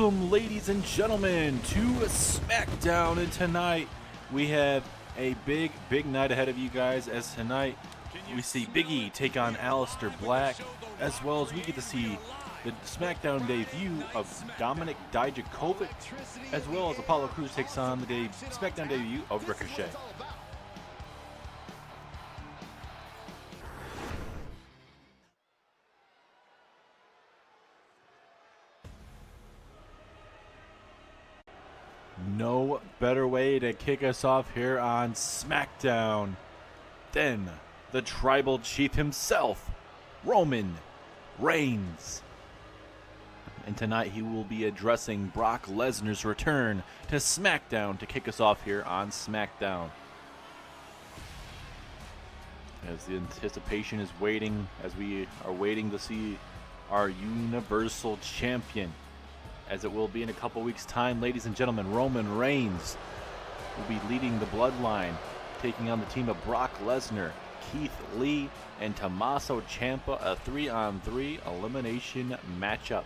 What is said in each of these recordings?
Welcome, ladies and gentlemen, to Smackdown, and tonight we have a big night ahead of you guys, as tonight we see Big E take on Aleister Black, as well as we get to see the Smackdown debut of Dominic Dijakovic, as well as Apollo Crews takes on the Smackdown debut of Ricochet. No better way to kick us off here on Smackdown than the Tribal Chief himself, Roman Reigns. And tonight he will be addressing Brock Lesnar's return to SmackDown to kick us off here on Smackdown. As the anticipation is waiting, as we are waiting to see our Universal Champion, as it will be in a couple weeks' time, ladies and gentlemen, Roman Reigns will be leading the Bloodline, taking on the team of Brock Lesnar, Keith Lee, and Tommaso Ciampa, a 3-on-3 elimination matchup.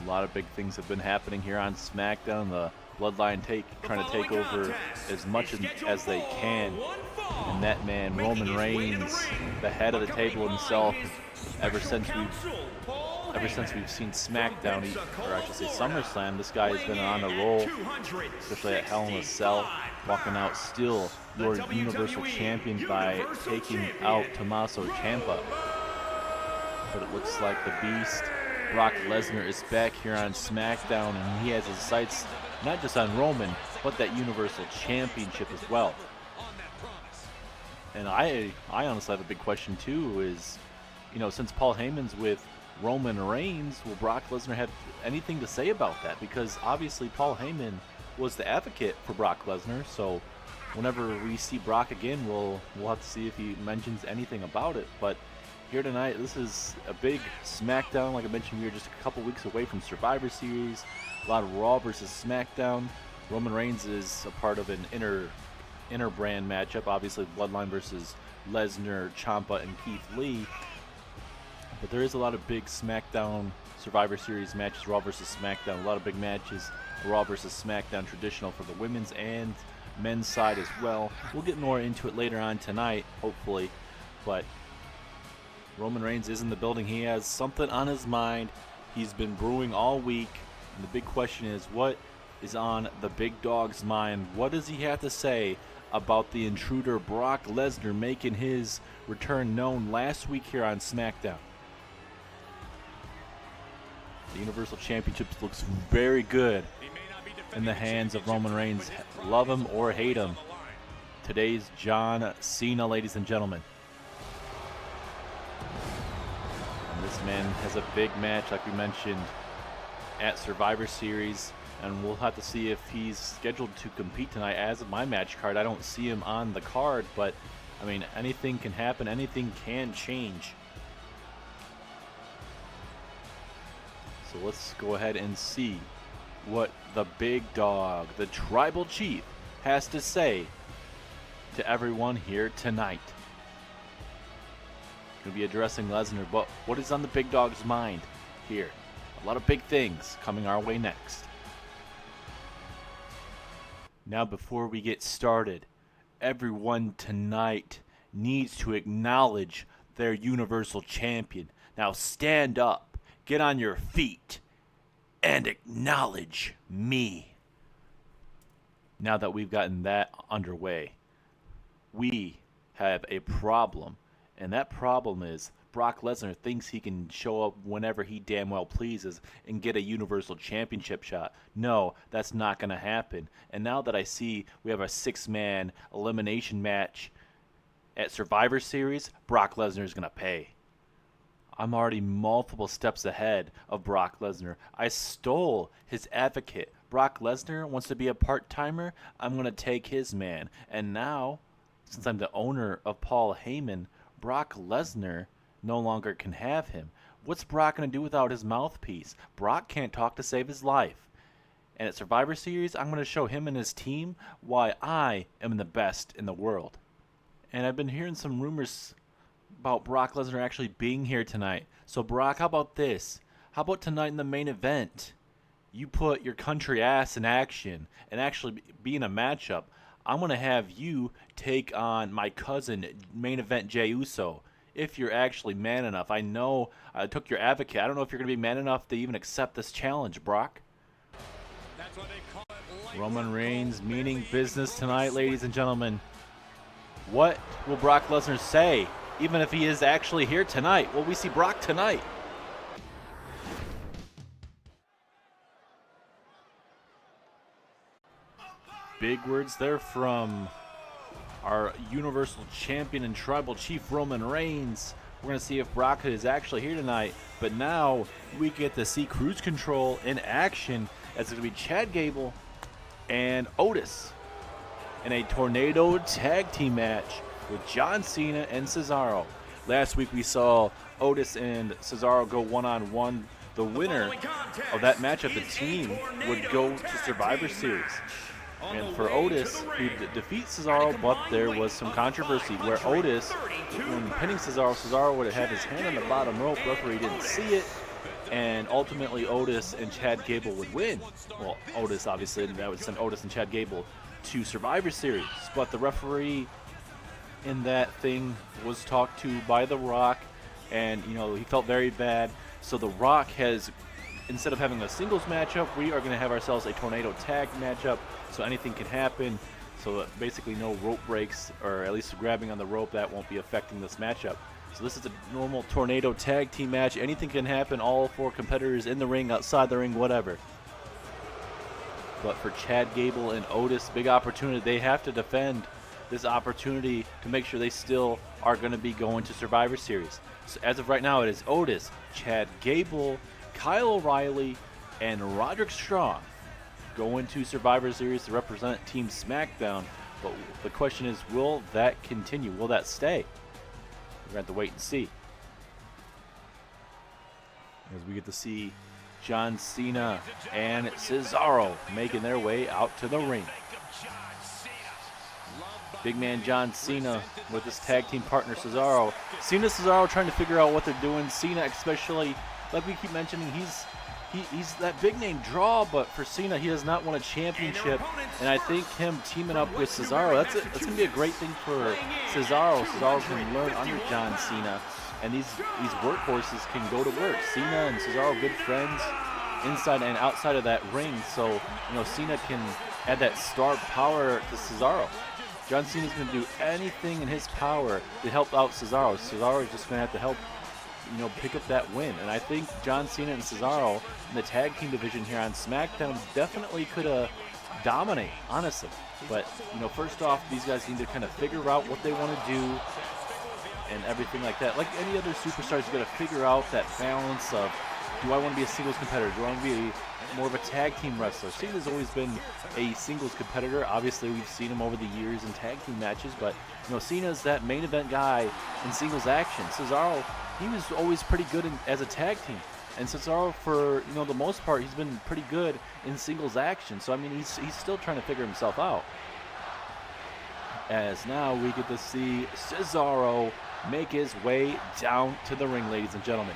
A lot of big things have been happening here on SmackDown. The Bloodline trying to take over as much as they can. And that man, Roman Reigns, the head of the table himself, ever since we've seen SmackDwn, or I should say SummerSlam, this guy has been on a roll, especially at Hell in a Cell, walking out still your Universal Champion by taking out Tommaso Ciampa. But it looks like the Beast, Brock Lesnar, is back here on SmackDown, and he has his sights not just on Roman, but that Universal Championship as well. And I honestly have a big question too, is, since Paul Heyman's with Roman Reigns, will Brock Lesnar have anything to say about that? Because obviously Paul Heyman was the advocate for Brock Lesnar, so whenever we see Brock again, we'll have to see if he mentions anything about it. But here tonight, this is a big SmackDown. Like I mentioned, we are just a couple weeks away from Survivor Series. A lot of Raw versus SmackDown. Roman Reigns is a part of an inner brand matchup, obviously Bloodline versus Lesnar, Ciampa, and Keith Lee. But there is a lot of big SmackDown Survivor Series matches, Raw versus SmackDown. A lot of big matches, Raw versus SmackDown, traditional for the women's and men's side as well. We'll get more into it later on tonight, hopefully. But Roman Reigns is in the building. He has something on his mind. He's been brewing all week. And the big question is, what is on the big dog's mind? What does he have to say about the intruder Brock Lesnar making his return known last week here on SmackDown? The Universal Championship looks very good in the hands of Roman Reigns. Love him or hate him. Today's John Cena, ladies and gentlemen. And this man has a big match, like we mentioned, at Survivor Series. And we'll have to see if he's scheduled to compete tonight. As of my match card, I don't see him on the card. But, I mean, anything can happen. Anything can change. So let's go ahead and see what the big dog, the Tribal Chief, has to say to everyone here tonight. Going to be addressing Lesnar, but what is on the big dog's mind here? A lot of big things coming our way next. Now, before we get started, everyone tonight needs to acknowledge their Universal Champion. Now stand up. Get on your feet and acknowledge me. Now that we've gotten that underway, we have a problem. And that problem is Brock Lesnar thinks he can show up whenever he damn well pleases and get a Universal Championship shot. No, that's not going to happen. And now that I see we have a 6-man elimination match at Survivor Series, Brock Lesnar is going to pay. I'm already multiple steps ahead of Brock Lesnar. I stole his advocate. Brock Lesnar wants to be a part-timer. I'm going to take his man. And now, since I'm the owner of Paul Heyman, Brock Lesnar no longer can have him. What's Brock going to do without his mouthpiece? Brock can't talk to save his life. And at Survivor Series, I'm going to show him and his team why I am the best in the world. And I've been hearing some rumors about Brock Lesnar actually being here tonight. So Brock, how about this? How about tonight in the main event? You put your country ass in action and actually be in a matchup. I'm going to have you take on my cousin, main event Jey Uso, if you're actually man enough. I know I took your advocate. I don't know if you're going to be man enough to even accept this challenge, Brock. That's what they call it. Roman Reigns meaning business tonight, ladies and gentlemen. What will Brock Lesnar say, even if he is actually here tonight? Will we see Brock tonight? Big words there from our Universal Champion and Tribal Chief Roman Reigns. We're going to see if Brock is actually here tonight. But now we get to see Cruise Control in action as it's going to be Chad Gable and Otis in a Tornado Tag Team match with John Cena and Cesaro. Last week we saw Otis and Cesaro go one-on-one. The winner of that matchup, the team, would go to Survivor Series. And for Otis, he defeats Cesaro, but there was some controversy where Otis, when pinning Cesaro, Cesaro would have his hand on the bottom rope. Referee didn't see it, and ultimately Otis and Chad Gable would win. Well, Otis, obviously, and that would send Otis and Chad Gable to Survivor Series. But the referee in that thing was talked to by The Rock, and, you know, he felt very bad. So The Rock has, instead of having a singles matchup, we are going to have ourselves a tornado tag matchup, so anything can happen. So basically no rope breaks, or at least grabbing on the rope, that won't be affecting this matchup. So this is a normal tornado tag team match. Anything can happen, all four competitors in the ring, outside the ring, whatever. But for Chad Gable and Otis, big opportunity. They have to defend this opportunity to make sure they still are going to be going to Survivor Series. So as of right now, it is Otis, Chad Gable, Kyle O'Reilly, and Roderick Strong going to Survivor Series to represent Team Smackdown. But the question is, will that continue? Will that stay? We're going to have to wait and see. As we get to see John Cena and Cesaro making their way out to the ring. Big man John Cena with his tag team partner Cesaro. Cesaro trying to figure out what they're doing. Cena especially, like we keep mentioning, he's that big name draw, but for Cena, he has not won a championship. And I think him teaming up with Cesaro, that's going to be a great thing for Cesaro. Cesaro can learn under John Cena, and these workhorses can go to work. Cena and Cesaro, good friends inside and outside of that ring. So, you know, Cena can add that star power to Cesaro. John Cena's going to do anything in his power to help out Cesaro. Cesaro is just going to have to help, you know, pick up that win. And I think John Cena and Cesaro in the tag team division here on SmackDown definitely could dominate, honestly. But, you know, first off, these guys need to kind of figure out what they want to do and everything like that. Like any other superstars, you got to figure out that balance of, do I want to be a singles competitor? Do I want to be more of a tag team wrestler? Cena's always been a singles competitor. Obviously, we've seen him over the years in tag team matches, but, you know, Cena's that main event guy in singles action. Cesaro, he was always pretty good as a tag team. And Cesaro, for, you know, the most part, he's been pretty good in singles action. So, I mean, he's still trying to figure himself out. As now we get to see Cesaro make his way down to the ring, ladies and gentlemen.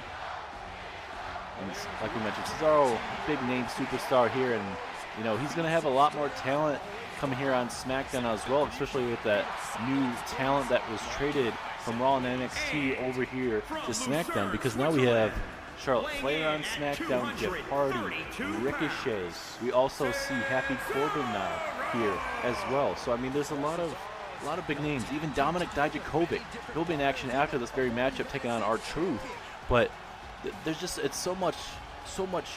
And like we mentioned, Cesaro, big name superstar here, and, you know, he's going to have a lot more talent coming here on SmackDown as well, especially with that new talent that was traded from Raw and NXT over here to SmackDown, because now we have Charlotte Flair on SmackDown, Jeff Hardy, Ricochet. We also see Happy Corbin now here as well. So, I mean, there's a lot of big names. Even Dominic Dijakovic, he'll be in action after this very matchup taking on R-Truth. But there's just, it's so much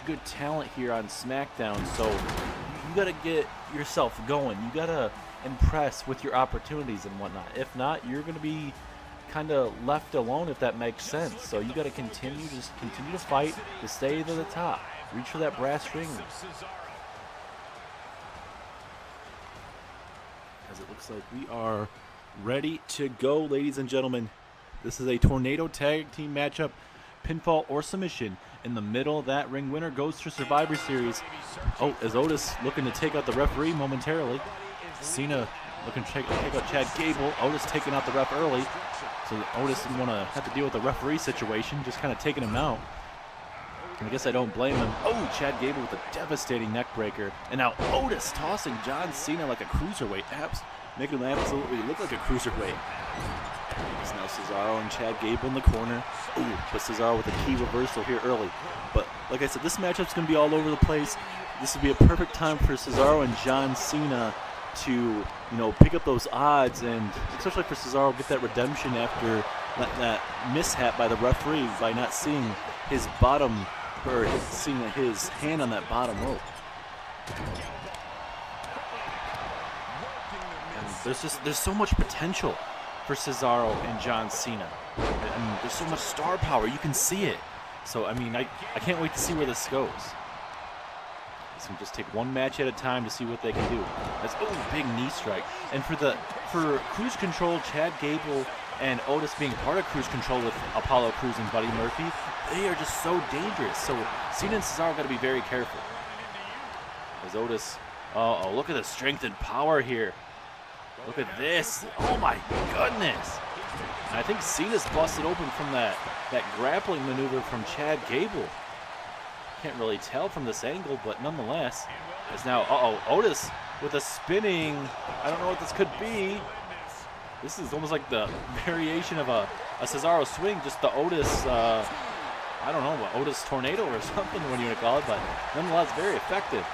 good talent here on SmackDown. So you got to get yourself going. You got to impress with your opportunities and whatnot. If not, you're going to be kind of left alone, if that makes sense. So you got to continue to fight to stay to the top. Reach for that brass ring. As it looks like we are ready to go, ladies and gentlemen. This is a tornado tag team matchup, pinfall or submission. In the middle of that ring, winner goes to Survivor Series. Oh, as Otis looking to take out the referee momentarily. Cena looking to take out Chad Gable. Otis taking out the ref early. So Otis didn't want to have to deal with the referee situation, just kind of taking him out. I guess I don't blame him. Oh, Chad Gable with a devastating neck breaker. And now Otis tossing John Cena like a cruiserweight. Making him absolutely look like a cruiserweight. It's now Cesaro and Chad Gable in the corner. Ooh, but Cesaro with a key reversal here early. But like I said, this matchup's going to be all over the place. This would be a perfect time for Cesaro and John Cena to, pick up those odds, and especially for Cesaro, get that redemption after that mishap by the referee by not seeing his bottom, or seeing his hand on that bottom rope. And there's so much potential for Cesaro and John Cena. I mean, there's so much star power. You can see it. So, I mean, I can't wait to see where this goes. So just take one match at a time to see what they can do. That's big knee strike. And for Cruise Control, Chad Gable and Otis being part of Cruise Control with Apollo Crews and Buddy Murphy, they are just so dangerous. So Cena and Cesaro got to be very careful. As Otis, look at the strength and power here. Look at this. Oh my goodness. And I think Cena's busted open from that grappling maneuver from Chad Gable. Can't really tell from this angle, but nonetheless, it's now, Otis with a spinning, I don't know what this could be. This is almost like the variation of a Cesaro swing, just the Otis, I don't know, Otis tornado or something, what do you want to call it, but nonetheless, very effective.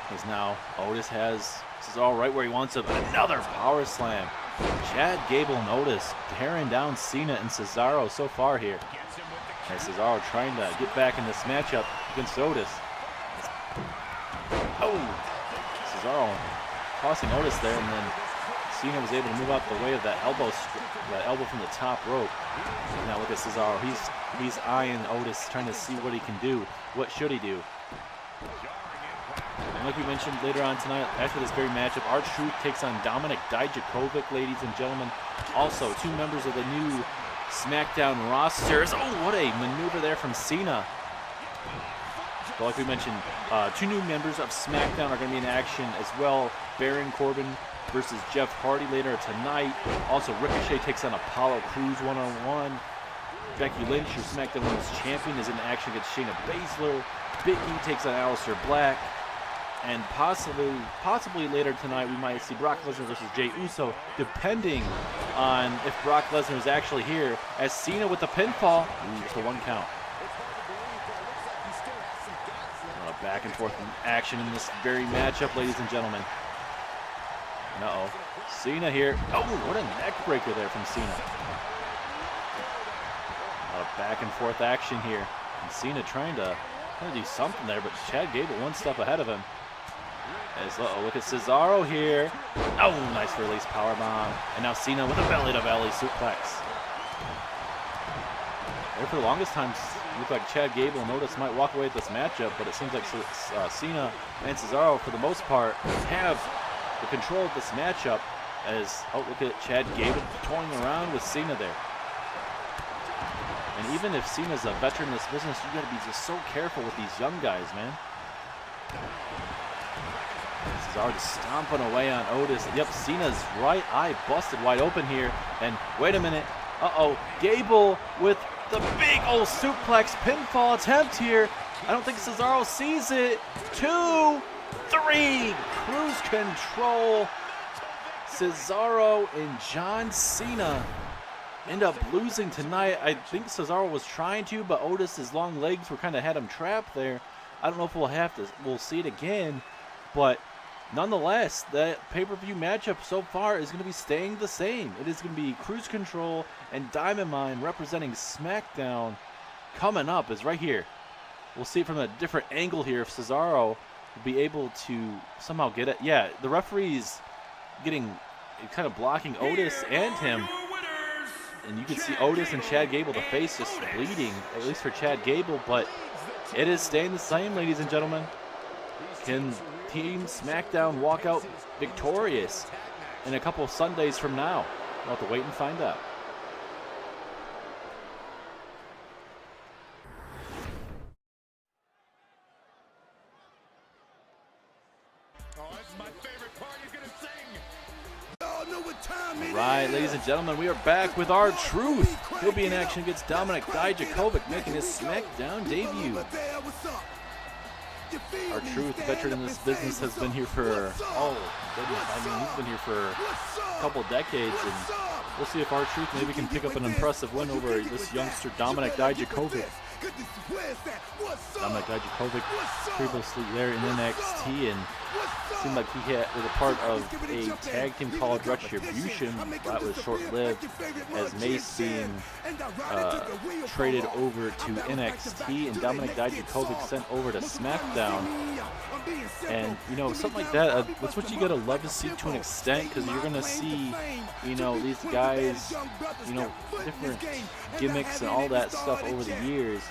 Because now Otis has Cesaro right where he wants him, another power slam. Chad Gable and Otis tearing down Cena and Cesaro so far here. And Cesaro trying to get back in this matchup against Otis. Cesaro tossing Otis there, and then Cena was able to move out the way of that elbow from the top rope. And now look at Cesaro. He's eyeing Otis, trying to see what he can do. What should he do? And like we mentioned later on tonight, after this very matchup, R-Truth takes on Dominic Dijakovic, ladies and gentlemen. Also, two members of the new Smackdown rosters. What a maneuver there from Cena. But like we mentioned, two new members of Smackdown are going to be in action as well. Baron Corbin versus Jeff Hardy later tonight. Also, Ricochet takes on Apollo Crews one-on-one. Becky Lynch, your SmackDown Women's Champion, is in action against Shayna Baszler. Big E takes on Aleister Black. And possibly later tonight, we might see Brock Lesnar versus Jey Uso, depending on if Brock Lesnar is actually here, as Cena with the pinfall. Just a one count. Back and forth action in this very matchup, ladies and gentlemen. Cena here. What a neck breaker there from Cena. Back and forth action here. And Cena trying to do something there, but Chad Gable one step ahead of him. Look at Cesaro here. Nice release powerbomb. And now Cena with a belly-to-belly suplex. There for the longest time, it looked like Chad Gable and Otis might walk away with this matchup, but it seems like Cena and Cesaro, for the most part, have the control of this matchup. As look at Chad Gable toying around with Cena there. And even if Cena's a veteran in this business, you got to be just so careful with these young guys, man. Cesaro just stomping away on Otis. Yep, Cena's right eye busted wide open here. And wait a minute. Gable with the big old suplex pinfall attempt here. I don't think Cesaro sees it. 2, 3. Cruise Control. Cesaro and John Cena end up losing tonight. I think Cesaro was trying to, but Otis's long legs were kind of had him trapped there. I don't know if we'll see it again, but nonetheless, that pay-per-view matchup so far is going to be staying the same. It is going to be Cruise Control and Diamond Mine representing SmackDown. Coming up is right here. We'll see it from a different angle here if Cesaro will be able to somehow get it. Yeah, the referee's getting kind of blocking Otis and him. And you can see Otis and Chad Gable, the face just bleeding, at least for Chad Gable, but it is staying the same, ladies and gentlemen. Can Team SmackDown walk out victorious in a couple of Sundays from now? We'll have to wait and find out. That's my favorite part. He's gonna sing. Y'all know what All right, ladies and gentlemen, we are back with R-Truth. He'll be in action against Dominik Dijakovic, making his SmackDown debut. R-Truth, veteran in this business, has been here for, oh goodness, I mean, he's been here for a couple decades, and we'll see if R-Truth maybe can pick up an impressive win over this youngster Dominik Dijakovic. Dominik Dijakovic previously there in NXT, and seemed like he was a part of a tag team called Retribution. That was short-lived, as Mace being traded over to NXT, and Dominik Dijakovic sent over to Smackdown. And, you know, something like that, that's what you gotta love to see to an extent, because you're gonna see, you know, these guys, you know, different gimmicks and all that stuff over the years.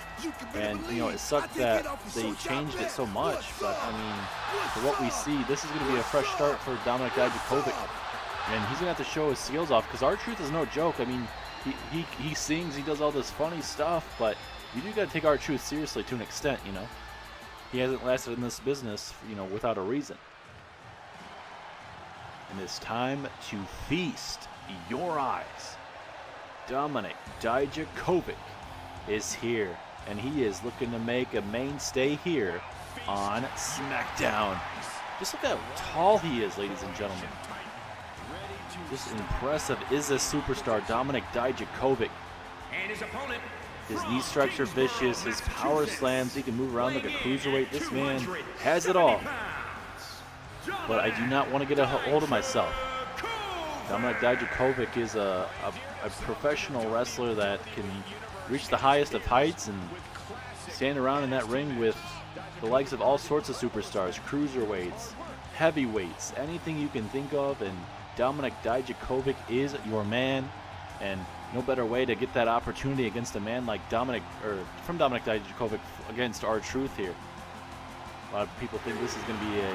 And, you know, it sucked that they changed it so much, but, I mean, for what we see, this is going to be a fresh start for Dominik Dijakovic. And he's going to have to show his skills off, because R-Truth is no joke. I mean, he sings, he does all this funny stuff, but you do got to take R-Truth seriously to an extent, you know. He hasn't lasted in this business, you know, without a reason. And it's time to feast your eyes. Dominik Dijakovic is here, and he is looking to make a mainstay here on Smackdown. Just look how tall he is, ladies and gentlemen. Just impressive is a superstar, Dominik Dijakovic. His knee strikes are vicious, his power slams, he can move around like a cruiserweight. This man has it all. But I do not want to get a hold of myself. Dominik Dijakovic is a professional wrestler that can reach the highest of heights and stand around in that ring with the likes of all sorts of superstars, cruiserweights, heavyweights, anything you can think of, and Dominik Dijakovic is your man, and no better way to get that opportunity against a man like Dominik Dijakovic against R-Truth here. A lot of people think this is going to be a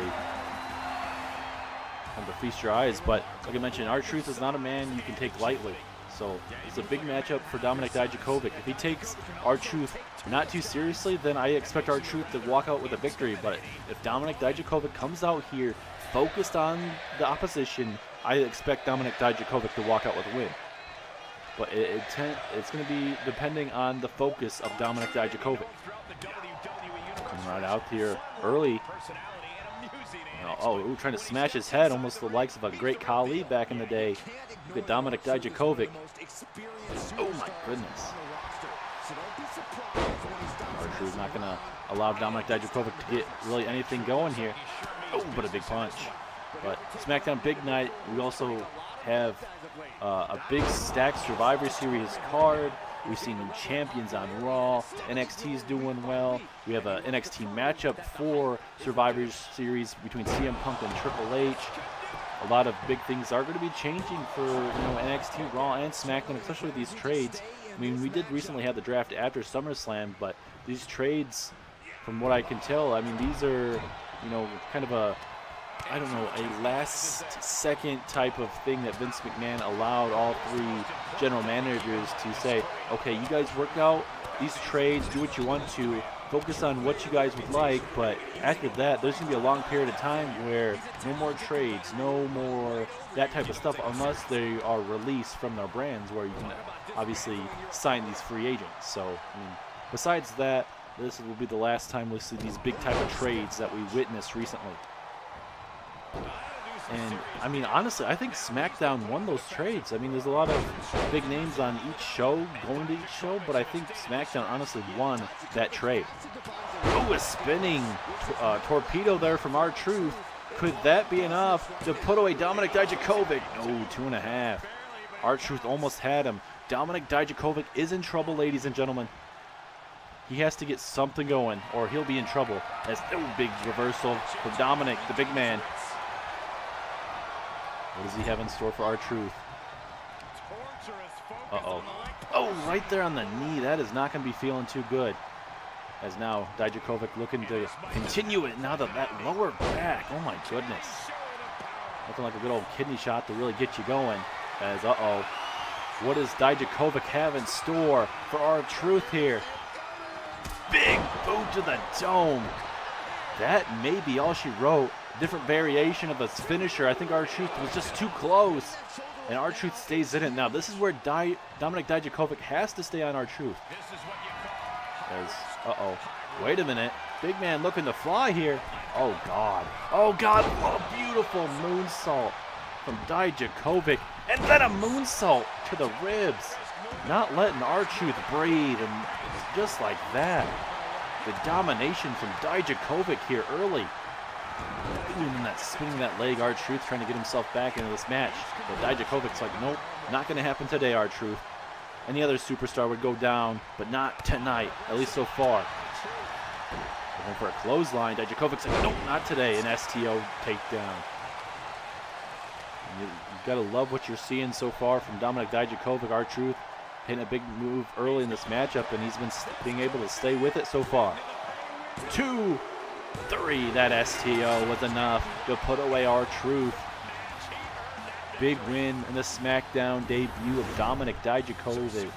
kind of feast your eyes, but like I mentioned, R-Truth is not a man you can take lightly. So it's a big matchup for Dominik Dijakovic. If he takes R-Truth not too seriously, then I expect R-Truth to walk out with a victory. But if Dominik Dijakovic comes out here focused on the opposition, I expect Dominik Dijakovic to walk out with a win. But it's going to be depending on the focus of Dominik Dijakovic. Coming right out here early. Oh, trying to smash his head, almost the likes of a great Khali back in the day. Look at Dominik Dijakovic. Oh my goodness. R-Truth's not going to allow Dominik Dijakovic to get really anything going here. Oh, but a big punch. But SmackDown big night. We also have a big stacked Survivor Series card. We've seen new champions on Raw. NXT's doing well. We have an NXT matchup for Survivor Series between CM Punk and Triple H. A lot of big things are going to be changing for NXT, Raw, and SmackDown, especially with these trades. I mean, we did recently have the draft after SummerSlam, but these trades, from what I can tell, I mean, these are, kind of a last-second type of thing that Vince McMahon allowed all three general managers to say, okay, you guys work out these trades, do what you want to, focus on what you guys would like, but after that, there's going to be a long period of time where no more trades, no more that type of stuff, unless they are released from their brands where you can obviously sign these free agents. So, I mean, besides that, this will be the last time we'll see these big type of trades that we witnessed recently. And, I mean, honestly, I think SmackDown won those trades. I mean, there's a lot of big names on each show, going to each show, but I think SmackDown honestly won that trade. Oh, a spinning torpedo there from R-Truth. Could that be enough to put away Dominik Dijakovic? No, 2.5. R-Truth almost had him. Dominik Dijakovic is in trouble, ladies and gentlemen. He has to get something going, or he'll be in trouble. As big reversal for Dominik, the big man. What does he have in store for R-Truth? Uh-oh. Oh, right there on the knee. That is not going to be feeling too good. As now Dijakovic looking to continue it. Now that lower back. Oh, my goodness. Looking like a good old kidney shot to really get you going. As, uh-oh. What does Dijakovic have in store for R-Truth here? Big boot to the dome. That may be all she wrote. Different variation of a finisher. I think R-Truth was just too close. And R-Truth stays in it. Now, this is where Dominik Dijakovic has to stay on R-Truth. Uh-oh. Wait a minute. Big man looking to fly here. Oh, God. Oh, God. What a beautiful moonsault from Dijakovic. And then a moonsault to the ribs. Not letting R-Truth breathe. And just like that. The domination from Dijakovic here early. Spinning that leg, R-Truth trying to get himself back into this match. But Dijakovic's like, nope, not going to happen today, R-Truth. Any other superstar would go down, but not tonight, at least so far. Going for a clothesline. Dijakovic's like, nope, not today. An STO takedown. You got to love what you're seeing so far from Dominik Dijakovic. R-Truth hitting a big move early in this matchup, and he's been being able to stay with it so far. 2, 3, that STO was enough to put away R-Truth. Big win in the Smackdown debut of Dominik Dijakovic.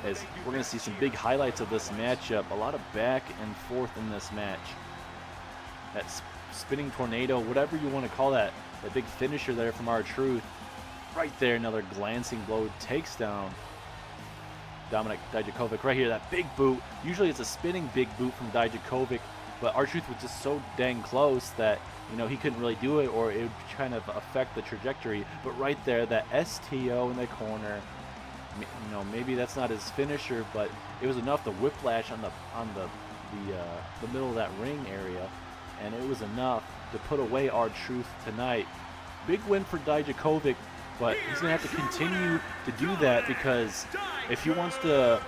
As we're going to see some big highlights of this matchup. A lot of back and forth in this match. That spinning tornado, whatever you want to call that. That big finisher there from R-Truth. Right there, another glancing blow takes down Dominik Dijakovic. Right here, that big boot. Usually it's a spinning big boot from Dijakovic. But R-Truth was just so dang close that, you know, he couldn't really do it, or it would kind of affect the trajectory. But right there, that STO in the corner, you know, maybe that's not his finisher, but it was enough to whiplash on the middle of that ring area, and it was enough to put away R-Truth tonight. Big win for Dijakovic, but he's gonna have to continue to do that, because if he wants to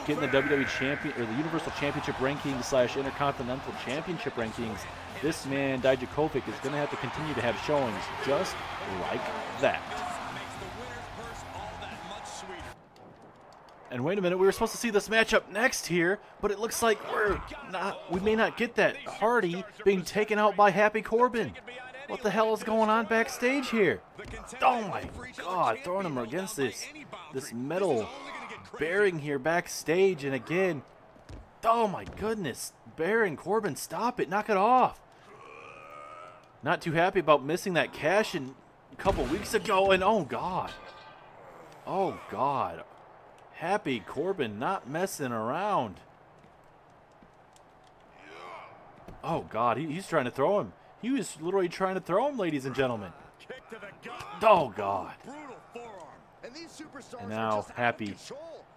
get in the WWE Champion or the Universal Championship rankings / Intercontinental Championship rankings, this man Dijakovic is going to have to continue to have showings just like that. And wait a minute, we were supposed to see this matchup next here, but it looks like we may not get that. Hardy being taken out by Happy Corbin. What the hell is going on backstage here? Oh my God, throwing him against this metal bearing here backstage, and again, oh my goodness, Baron Corbin, stop it, knock it off. Not too happy about missing that cash in a couple weeks ago, and oh God, Happy Corbin not messing around. Oh God, he's trying to throw him. He was literally trying to throw him, ladies and gentlemen. Oh God. And now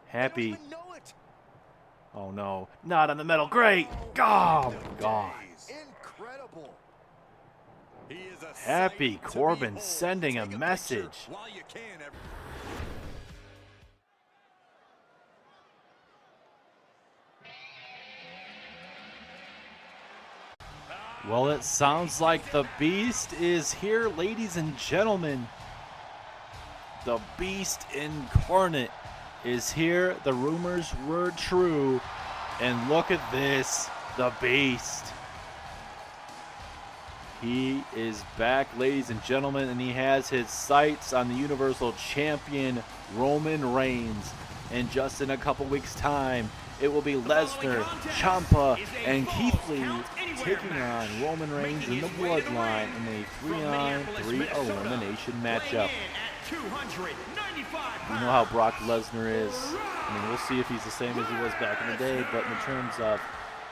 Happy. Oh no, not on the metal. Great. Oh God. Incredible. Happy Corbin sending a message. Well, it sounds like the Beast is here, ladies and gentlemen. The Beast incarnate is here. The rumors were true. And look at this, the Beast. He is back, ladies and gentlemen, and he has his sights on the Universal Champion, Roman Reigns. And just in a couple weeks' time, it will be Lesnar, Ciampa, and Keith Lee taking on Roman Reigns in the Bloodline in a 3-on-3 elimination matchup. You know how Brock Lesnar is. I mean, we'll see if he's the same as he was back in the day, but in terms of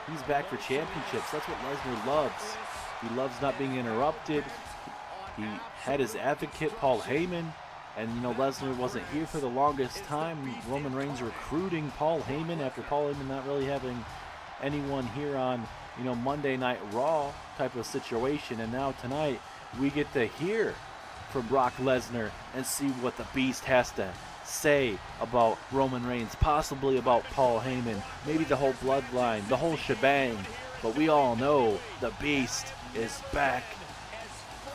he's back for championships, that's what Lesnar loves. He loves not being interrupted. He had his advocate, Paul Heyman, and you know, Lesnar wasn't here for the longest time. Roman Reigns recruiting Paul Heyman after Paul Heyman not really having anyone here on, you know, Monday Night Raw type of situation. And now tonight we get to hear from Brock Lesnar and see what the Beast has to say about Roman Reigns, possibly about Paul Heyman, maybe the whole bloodline, the whole shebang. But we all know the Beast is back.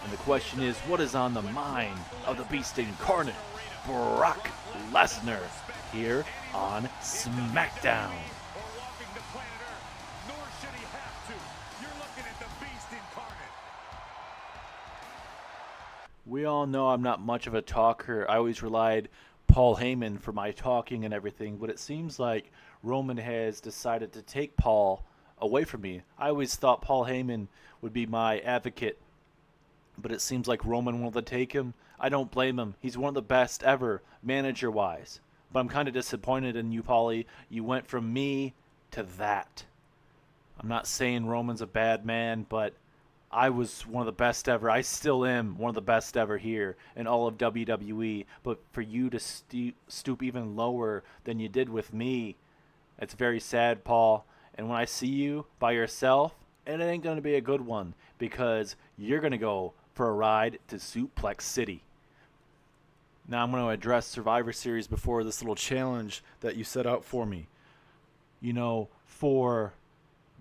And the question is, what is on the mind of the Beast incarnate, Brock Lesnar, here on Smackdown? We all know I'm not much of a talker. I always relied Paul Heyman for my talking and everything, but it seems like Roman has decided to take Paul away from me. I always thought Paul Heyman would be my advocate but it seems like Roman wanted to take him. I don't blame him. He's one of the best ever, manager-wise. But I'm kind of disappointed in you, Paulie. You went from me to that. I'm not saying Roman's a bad man, but I was one of the best ever. I still am one of the best ever here in all of WWE. But for you to stoop even lower than you did with me, it's very sad, Paul. And when I see you by yourself, it ain't going to be a good one because you're going to go for a ride to Suplex City. Now I'm going to address Survivor Series before this little challenge that you set out for me. You know, for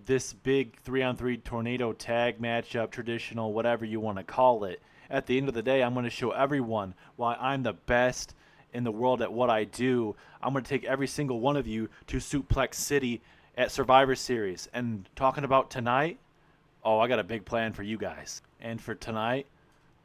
this big 3-on-3 tornado tag matchup, traditional, whatever you want to call it, at the end of the day, I'm going to show everyone why I'm the best in the world at what I do. I'm going to take every single one of you to Suplex City at Survivor Series. And talking about tonight, oh, I got a big plan for you guys. And for tonight,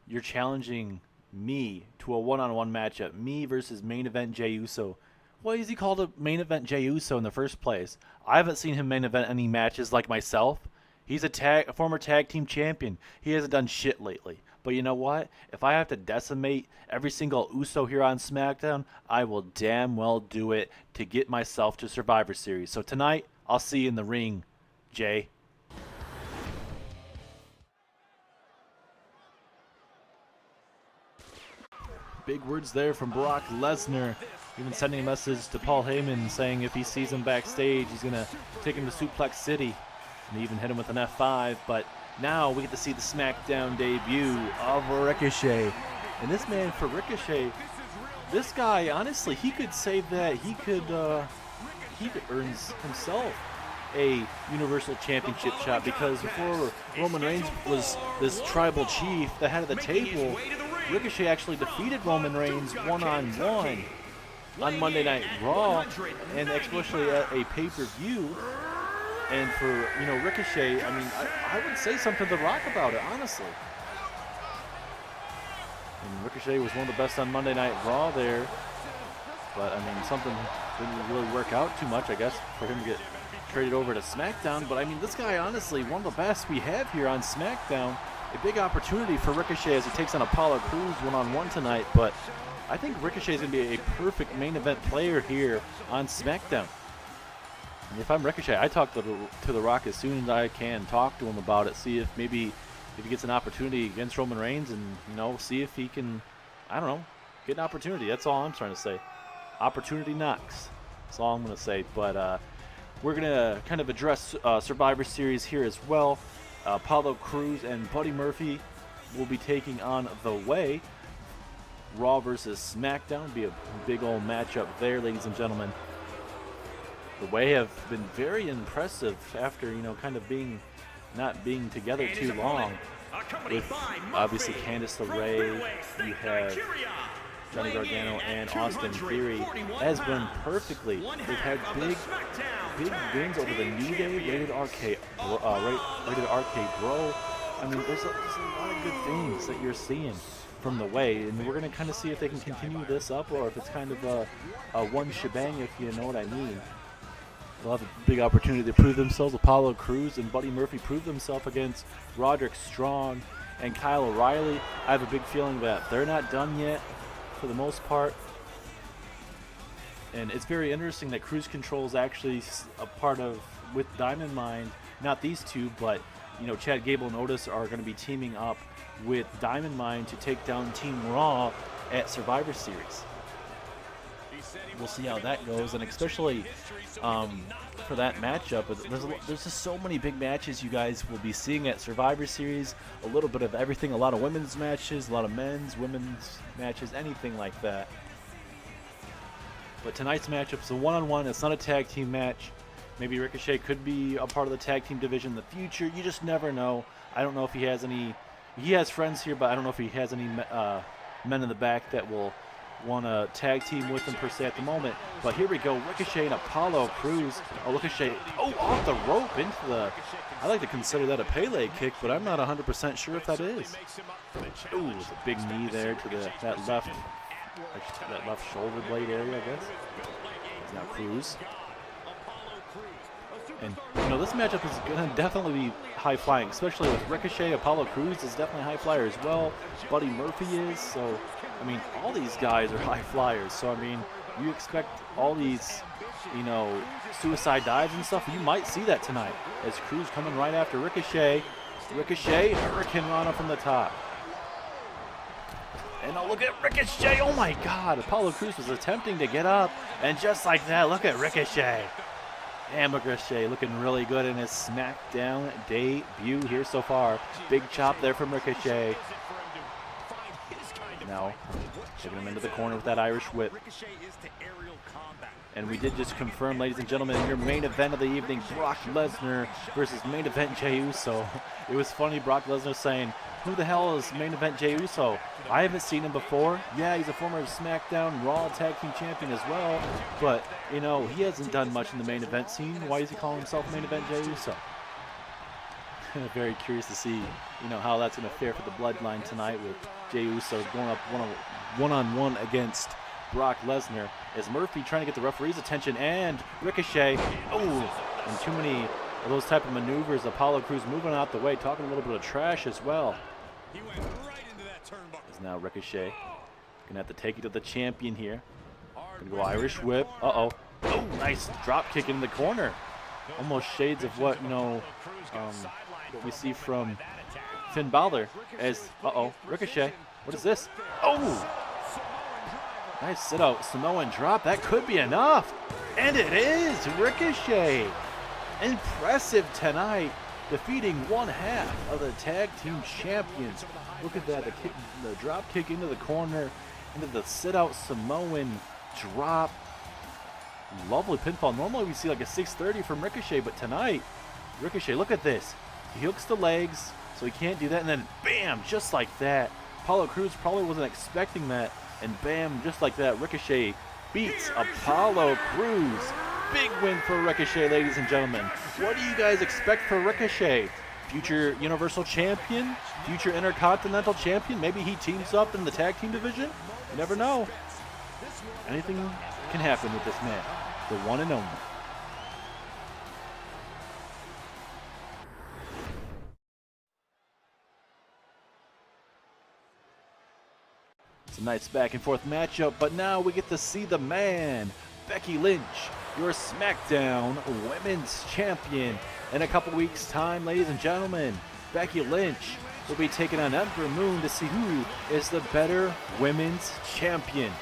you're challenging me to a one-on-one matchup, me versus main event Jey Uso. Why is he called a main event Jey Uso in the first place? I haven't seen him main event any matches like myself. He's a former tag team champion. He hasn't done shit lately. But you know what? If I have to decimate every single Uso here on Smackdown, I will damn well do it to get myself to Survivor Series. So tonight, I'll see you in the ring, Jay. Big words there from Brock Lesnar. Even sending a message to Paul Heyman saying if he sees him backstage, he's going to take him to Suplex City. And even hit him with an F5. But now we get to see the Smackdown debut of Ricochet. And this man, for Ricochet, this guy, honestly, he could save that. He could earn himself a Universal Championship shot, because before Roman Reigns was this tribal chief, the head of the table, Ricochet actually defeated Roman Reigns one-on-one on Monday Night Raw, and especially at a pay-per-view. And for, Ricochet, I mean, I would say something to The Rock about it, honestly. And Ricochet was one of the best on Monday Night Raw there, but, I mean, something didn't really work out too much, I guess, for him to get traded over to SmackDown. But, I mean, this guy, honestly, one of the best we have here on SmackDown. A big opportunity for Ricochet as he takes on Apollo Crews one-on-one tonight, but I think Ricochet is going to be a perfect main event player here on SmackDown. And if I'm Ricochet, I talk to The Rock as soon as I can, talk to him about it, see if maybe if he gets an opportunity against Roman Reigns, and see if he can, I don't know, get an opportunity. That's all I'm trying to say. Opportunity knocks. That's all I'm going to say. But we're going to kind of address Survivor Series here as well. Apollo Crews and Buddy Murphy will be taking on The Way. Raw versus SmackDown. Be a big old matchup there, ladies and gentlemen. The Way have been very impressive after, kind of not being together too long. With obviously Candice LeRae, you have Johnny Gargano and Austin Theory. Has been perfectly. They've had big wins over the New Day, Rated RK Bro. I mean, there's a lot of good things that you're seeing from The Way, and we're going to kind of see if they can continue this up or if it's kind of a one shebang, if you know what I mean. They'll have a big opportunity to prove themselves. Apollo Crews and Buddy Murphy proved themselves against Roderick Strong and Kyle O'Reilly. I have a big feeling that they're not done yet for the most part. And it's very interesting that Cruise Control is actually a part of, with Diamond Mine, not these two, but, Chad Gable and Otis are going to be teaming up with Diamond Mine to take down Team Raw at Survivor Series. We'll see how that goes, and especially for that matchup, there's just so many big matches you guys will be seeing at Survivor Series. A little bit of everything, a lot of women's matches, a lot of men's, women's matches, anything like that. But tonight's matchup is a one-on-one. It's not a tag team match. Maybe Ricochet could be a part of the tag team division in the future. You just never know. I don't know if he has any. He has friends here, but I don't know if he has any men in the back that will want to tag team with him per se at the moment. But here we go, Ricochet and Apollo Crews. Ricochet, off the rope into the, I like to consider that a Pele kick, but I'm not 100% sure if that is. Ooh, there's a big knee there to that left shoulder blade area, I guess. It's now Crews. And, this matchup is going to definitely be high flying, especially with Ricochet. Apollo Crews is definitely a high flyer as well. Buddy Murphy is. So, I mean, all these guys are high flyers. So, I mean, you expect all these, you know, suicide dives and stuff. You might see that tonight as Crews coming right after Ricochet. Ricochet, Hurricane Rana from the top. And now look at Ricochet. Oh my God. Apollo Crews was attempting to get up. And just like that, look at Ricochet. And Ricochet looking really good in his Smackdown debut here so far. Big chop there from Ricochet. Now, taking him into the corner with that Irish whip. And we did just confirm, ladies and gentlemen, your main event of the evening, Brock Lesnar versus main event Jey Uso. It was funny, Brock Lesnar saying, who the hell is main event Jey Uso? I haven't seen him before. Yeah, he's a former SmackDown Raw Tag Team Champion as well. But, you know, he hasn't done much in the main event scene. Why is he calling himself main event Jey Uso? Very curious to see, you know, how that's going to fare for the Bloodline tonight with Jey Uso going up one-on-one against Brock Lesnar. As Murphy trying to get the referee's attention, and Ricochet. Oh, and too many of those type of maneuvers. Apollo Crews moving out the way, talking a little bit of trash as well. He went right into that turnbuckle. Is now Ricochet gonna have to take it to the champion here. Gonna go Irish whip. Oh, nice drop kick in the corner. Almost shades of what, you know, what we see from Finn Balor. As Ricochet. What is this? Oh, nice sit out Samoan drop. That could be enough, and it is. Ricochet, impressive tonight, defeating one half of the tag team champions. Look at that, the drop kick into the corner, into the sit out Samoan drop. Lovely pinfall. Normally we see like a 630 from Ricochet, but tonight, Ricochet, look at this. He hooks the legs, so he can't do that, and then bam, just like that. Apollo Crews probably wasn't expecting that, and bam, just like that, Ricochet beats Apollo Crews. Big win for Ricochet, ladies and gentlemen. What do you guys expect for Ricochet? Future Universal Champion? Future Intercontinental Champion? Maybe he teams up in the tag team division? You never know. Anything can happen with this man. The one and only. It's a nice back and forth matchup, but now we get to see the man, Becky Lynch, your SmackDown Women's Champion. In a couple weeks' time, ladies and gentlemen, Becky Lynch will be taking on Ember Moon to see who is the better Women's Champion.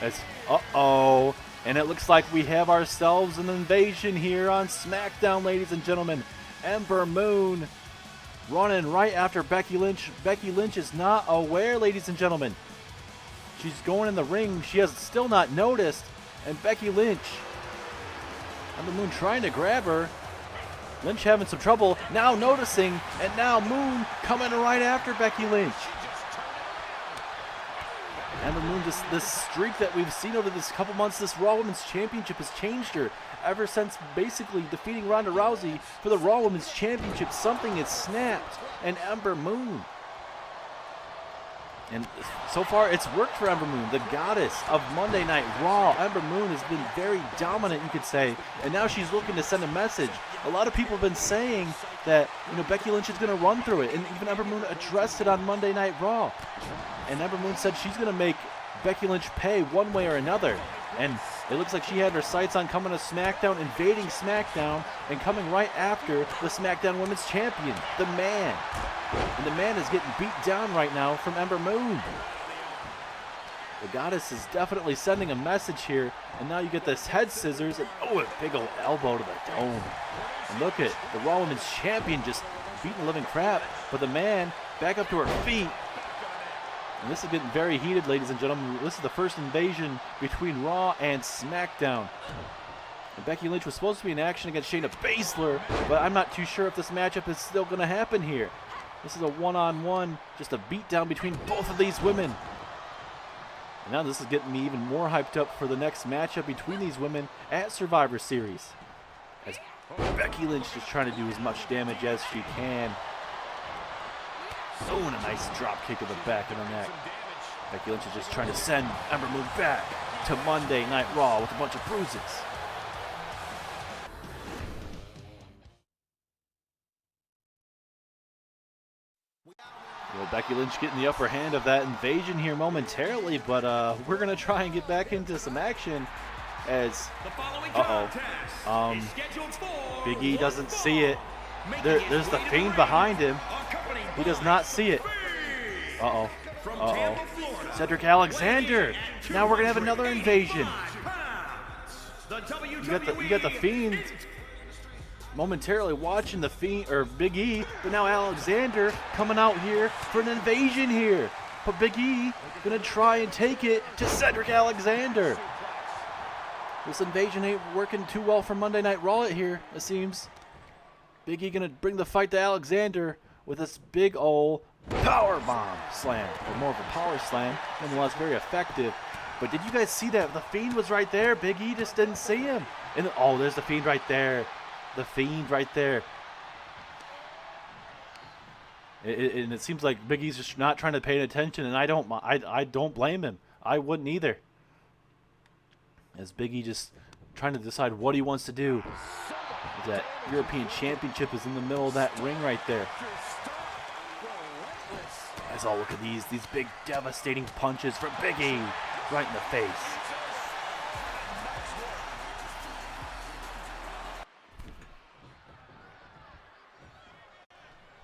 And it looks like we have ourselves an invasion here on SmackDown, ladies and gentlemen. Ember Moon running right after Becky Lynch. Becky Lynch is not aware, ladies and gentlemen. She's going in the ring. She has still not noticed. And Becky Lynch, Ember Moon trying to grab her. Lynch having some trouble, now noticing, and now Moon coming right after Becky Lynch. Ember Moon, just this streak that we've seen over this couple months, this Raw Women's Championship has changed her. Ever since basically defeating Ronda Rousey for the Raw Women's Championship, something has snapped, and Ember Moon. And so far, it's worked for Ember Moon, the goddess of Monday Night Raw. Ember Moon has been very dominant, you could say, and now she's looking to send a message. A lot of people have been saying that, you know, Becky Lynch is going to run through it, and even Ember Moon addressed it on Monday Night Raw. And Ember Moon said she's going to make Becky Lynch pay one way or another. And it looks like she had her sights on coming to SmackDown, invading SmackDown, and coming right after the SmackDown Women's Champion, the man. And the man is getting beat down right now from Ember Moon. The goddess is definitely sending a message here. And now you get this head scissors, and a big old elbow to the dome. And look at the Raw Women's Champion just beating the living crap. But the man back up to her feet. And this is getting very heated, ladies and gentlemen. This is the first invasion between Raw and SmackDown. And Becky Lynch was supposed to be in action against Shayna Baszler, but I'm not too sure if this matchup is still going to happen here. This is a one-on-one, just a beatdown between both of these women. And now this is getting me even more hyped up for the next matchup between these women at Survivor Series. As Becky Lynch is trying to do as much damage as she can. Oh, and a nice drop kick of the back of the neck. Becky Lynch is just trying to send Ember Moon back to Monday Night Raw with a bunch of bruises. Well, Becky Lynch getting the upper hand of that invasion here momentarily, but we're going to try and get back into some action as, Big E doesn't see it. There's the Fiend behind him. He does not see it. Cedric Alexander. Now we're going to have another invasion. You got the Fiend momentarily watching the Fiend or Big E, but now Alexander coming out here for an invasion here. But Big E gonna try and take it to Cedric Alexander. This invasion ain't working too well for Monday Night Raw here, it seems. Big E gonna bring the fight to Alexander with this big ol' power bomb slam, or more of a power slam, nonetheless very effective. But did you guys see that? The Fiend was right there. Big E just didn't see him. And there's the Fiend right there. The Fiend right there. And it seems like Big E's just not trying to pay attention, and I don't blame him. I wouldn't either. As Big E just trying to decide what he wants to do. That European Championship is in the middle of that ring right there. Guys, look at these big devastating punches from Big E right in the face.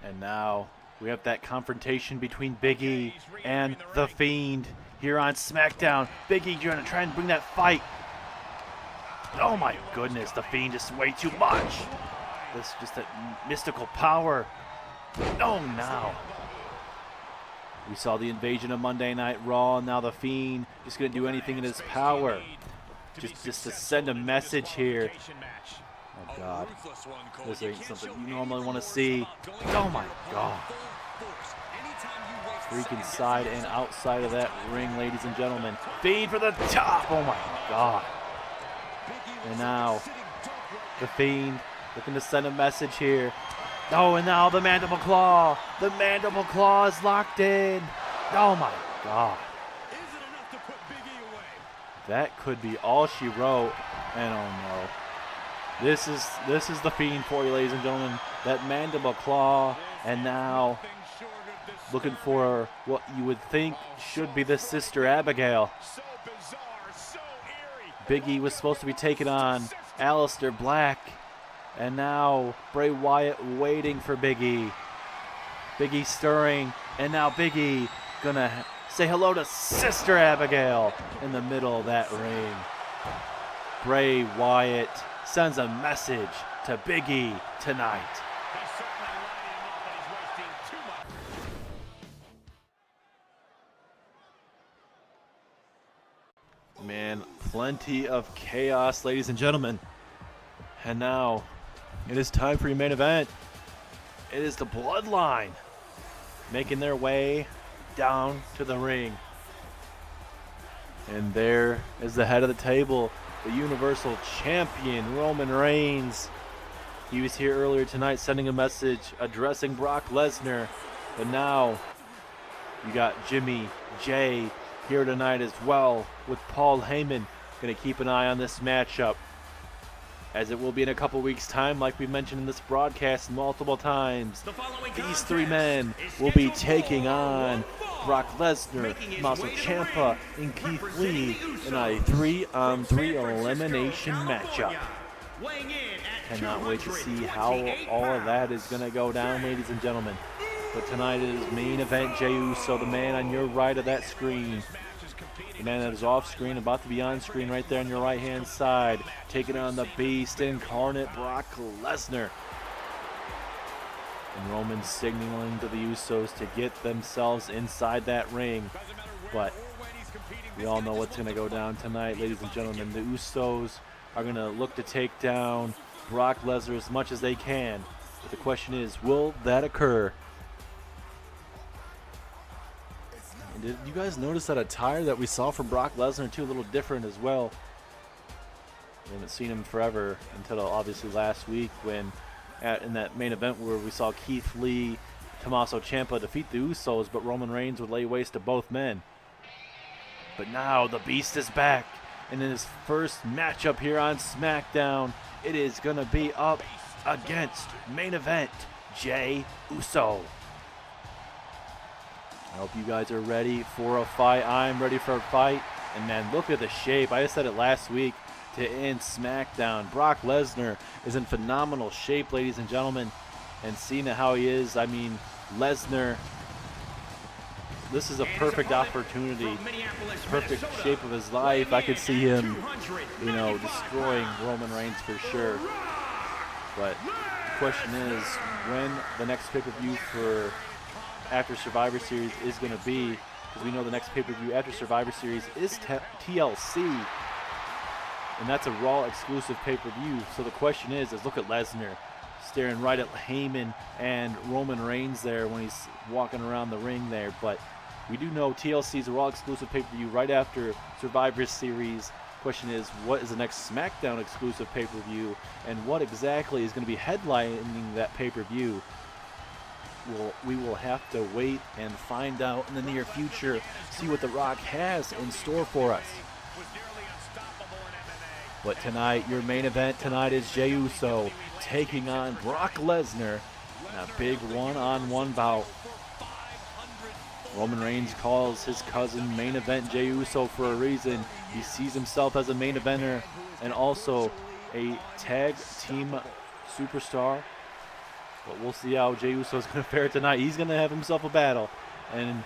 And now we have that confrontation between Big E and The Fiend here on SmackDown. Big E trying to try and bring that fight. Oh my goodness, The Fiend just way too much. This just that mystical power. Oh, now. We saw the invasion of Monday Night Raw. Now The Fiend just going to do anything in his power. Just to send a message here. Oh, God. This ain't something you normally want to see. Oh, my God. Freaking side and outside of that ring, ladies and gentlemen. Fiend for the top. Oh, my God. And now, The Fiend looking to send a message here. Oh, and now the Mandible Claw. The Mandible Claw is locked in. Oh, my God. That could be all she wrote. And oh, no. This is The Fiend for you, ladies and gentlemen. That Mandible Claw, and now looking for what you would think should be the Sister Abigail. Big E was supposed to be taking on Aleister Black, and now Bray Wyatt waiting for Big E. Big E stirring, and now Big E gonna say hello to Sister Abigail in the middle of that ring. Bray Wyatt sends a message to Big E tonight. Man, plenty of chaos, ladies and gentlemen. And now, it is time for your main event. It is the Bloodline making their way down to the ring. And there is the head of the table, the Universal Champion, Roman Reigns. He was here earlier tonight sending a message addressing Brock Lesnar. But now, you got Jimmy J here tonight as well with Paul Heyman. Going to keep an eye on this matchup, as it will be in a couple weeks' time, like we mentioned in this broadcast multiple times. These three men will be taking on Brock Lesnar, Tommaso Ciampa, and Keith Lee in a 3-on-3 elimination matchup. Cannot wait to see how all of that is going to go down, ladies and gentlemen. But tonight is main event Jey Uso, the man on your right of that screen. The man that is off screen, about to be on screen right there on your right hand side, taking on the Beast Incarnate Brock Lesnar. And Roman signaling to the Usos to get themselves inside that ring. But we all know what's going to go down tonight, ladies and gentlemen. The Usos are going to look to take down Brock Lesnar as much as they can. But the question is, will that occur? And did you guys notice that attire that we saw from Brock Lesnar too? A little different as well. We haven't seen him forever until obviously last week when in that main event where we saw Keith Lee, Tommaso Ciampa defeat the Usos, but Roman Reigns would lay waste to both men. But now the Beast is back, and in his first matchup here on SmackDown, it is going to be up against main event Jey Uso. I hope you guys are ready for a fight. I'm ready for a fight. And man, look at the shape. I just said it last week to end SmackDown. Brock Lesnar is in phenomenal shape, ladies and gentlemen. And seeing how he is, I mean, Lesnar, this is a perfect opportunity, perfect shape of his life. I could see him, you know, destroying Roman Reigns for sure. But the question is when the next pay-per-view for after Survivor Series is going to be, because we know the next pay-per-view after Survivor Series is TLC, and that's a Raw exclusive pay-per-view. So the question is look at Lesnar staring right at Heyman and Roman Reigns there when he's walking around the ring there. But we do know TLC is a Raw exclusive pay-per-view right after Survivor Series. Question is, what is the next SmackDown exclusive pay-per-view, and what exactly is going to be headlining that pay-per-view? Well, we will have to wait and find out in the near future, see what The Rock has in store for us. But tonight, your main event tonight is Jey Uso taking on Brock Lesnar in a big one-on-one bout. Roman Reigns calls his cousin main event Jey Uso for a reason. He sees himself as a main eventer and also a tag team superstar. But we'll see how Jey Uso is going to fare tonight. He's going to have himself a battle. And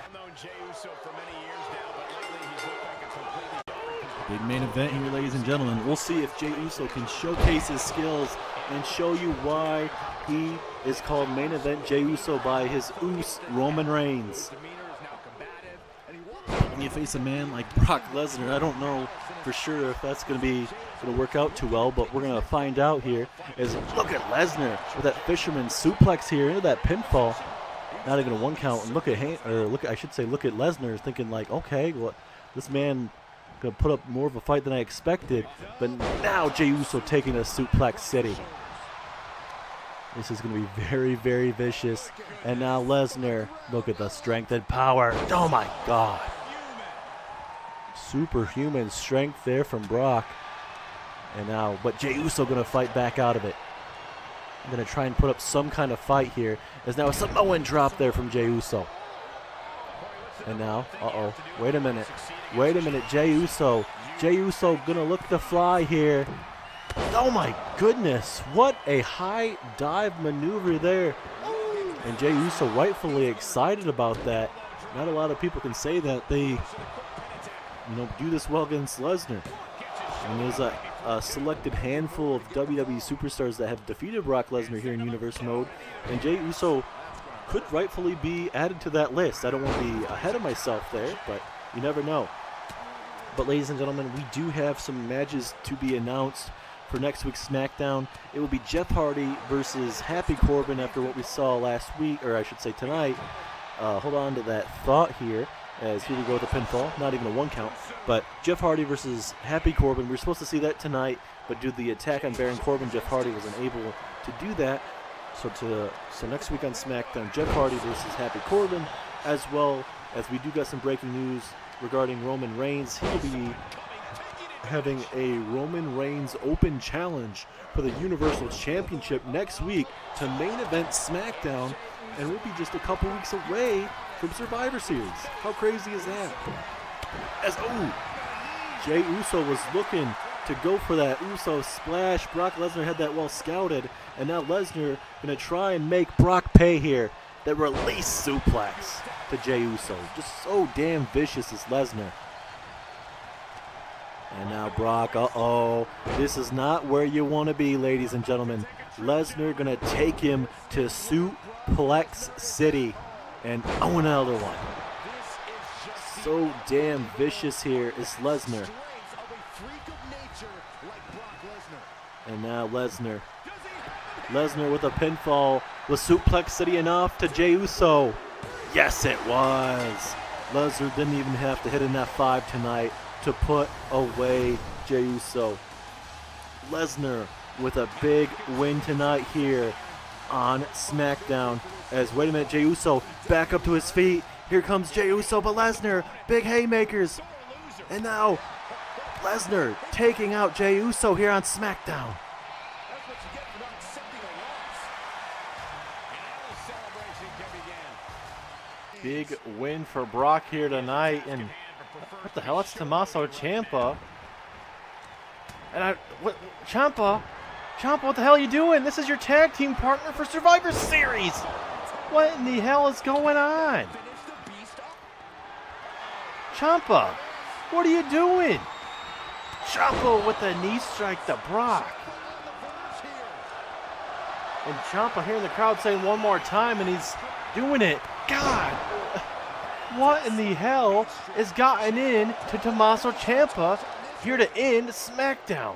big main event here, ladies and gentlemen. We'll see if Jey Uso can showcase his skills and show you why he is called main event Jey Uso by his oos Roman Reigns. When you face a man like Brock Lesnar, I don't know for sure if that's going to work out too well, but we're going to find out here. As look at Lesnar with that fisherman suplex here into that pinfall. Not even a one count. And look at Lesnar thinking like, okay, well, this man gonna put up more of a fight than I expected. But now Jey Uso taking a suplex city. This is gonna be very, very vicious. And now Lesnar, look at the strength and power. Oh my God. Superhuman strength there from Brock. And now, but Jey Uso gonna fight back out of it. I'm gonna try and put up some kind of fight here. There's now a Samoan drop there from Jey Uso. And now, wait a minute, Jey Uso gonna look to fly here. Oh my goodness, what a high dive maneuver there. And Jey Uso rightfully excited about that. Not a lot of people can say that they, do this well against Lesnar. And there's a selected handful of WWE superstars that have defeated Brock Lesnar here in Universe Mode. And Jey Uso could rightfully be added to that list. I don't want to be ahead of myself there, but you never know. But ladies and gentlemen, we do have some matches to be announced for next week's SmackDown. It will be Jeff Hardy versus Happy Corbin after what we saw last week, or I should say tonight. Hold on to that thought here, as here we go with the pinfall. Not even a one count, but Jeff Hardy versus Happy Corbin. We're supposed to see that tonight, but due to the attack on Baron Corbin, Jeff Hardy was unable to do that. So next week on SmackDown, Jeff Hardy versus Happy Corbin, as well as we do got some breaking news regarding Roman Reigns. He will be having a Roman Reigns Open Challenge for the Universal Championship next week to main event SmackDown, and we'll be just a couple weeks away from Survivor Series. How crazy is that? Jey Uso was looking to go for that Uso splash. Brock Lesnar had that well scouted, and now Lesnar going to try and make Brock pay here. That release suplex to Jey Uso. Just so damn vicious is Lesnar. And now Brock, this is not where you want to be, ladies and gentlemen. Lesnar going to take him to Suplex City. And another one. So damn vicious here is Lesnar. And now Lesnar with a pinfall. Was Suplex City enough to Jey Uso? Yes, it was. Lesnar didn't even have to hit an F5 tonight to put away Jey Uso. Lesnar with a big win tonight here on SmackDown. Wait a minute, Jey Uso back up to his feet. Here comes Jey Uso, but Lesnar, big haymakers. And now Lesnar taking out Jey Uso here on SmackDown. Big win for Brock here tonight. And what the hell? It's Tommaso Ciampa. And Ciampa, what the hell are you doing? This is your tag team partner for Survivor Series. What in the hell is going on? Ciampa, what are you doing? Ciampa with a knee strike to Brock. And Ciampa here in the crowd saying one more time, and he's doing it. God, what in the hell has gotten in to Tommaso Ciampa here to end SmackDown?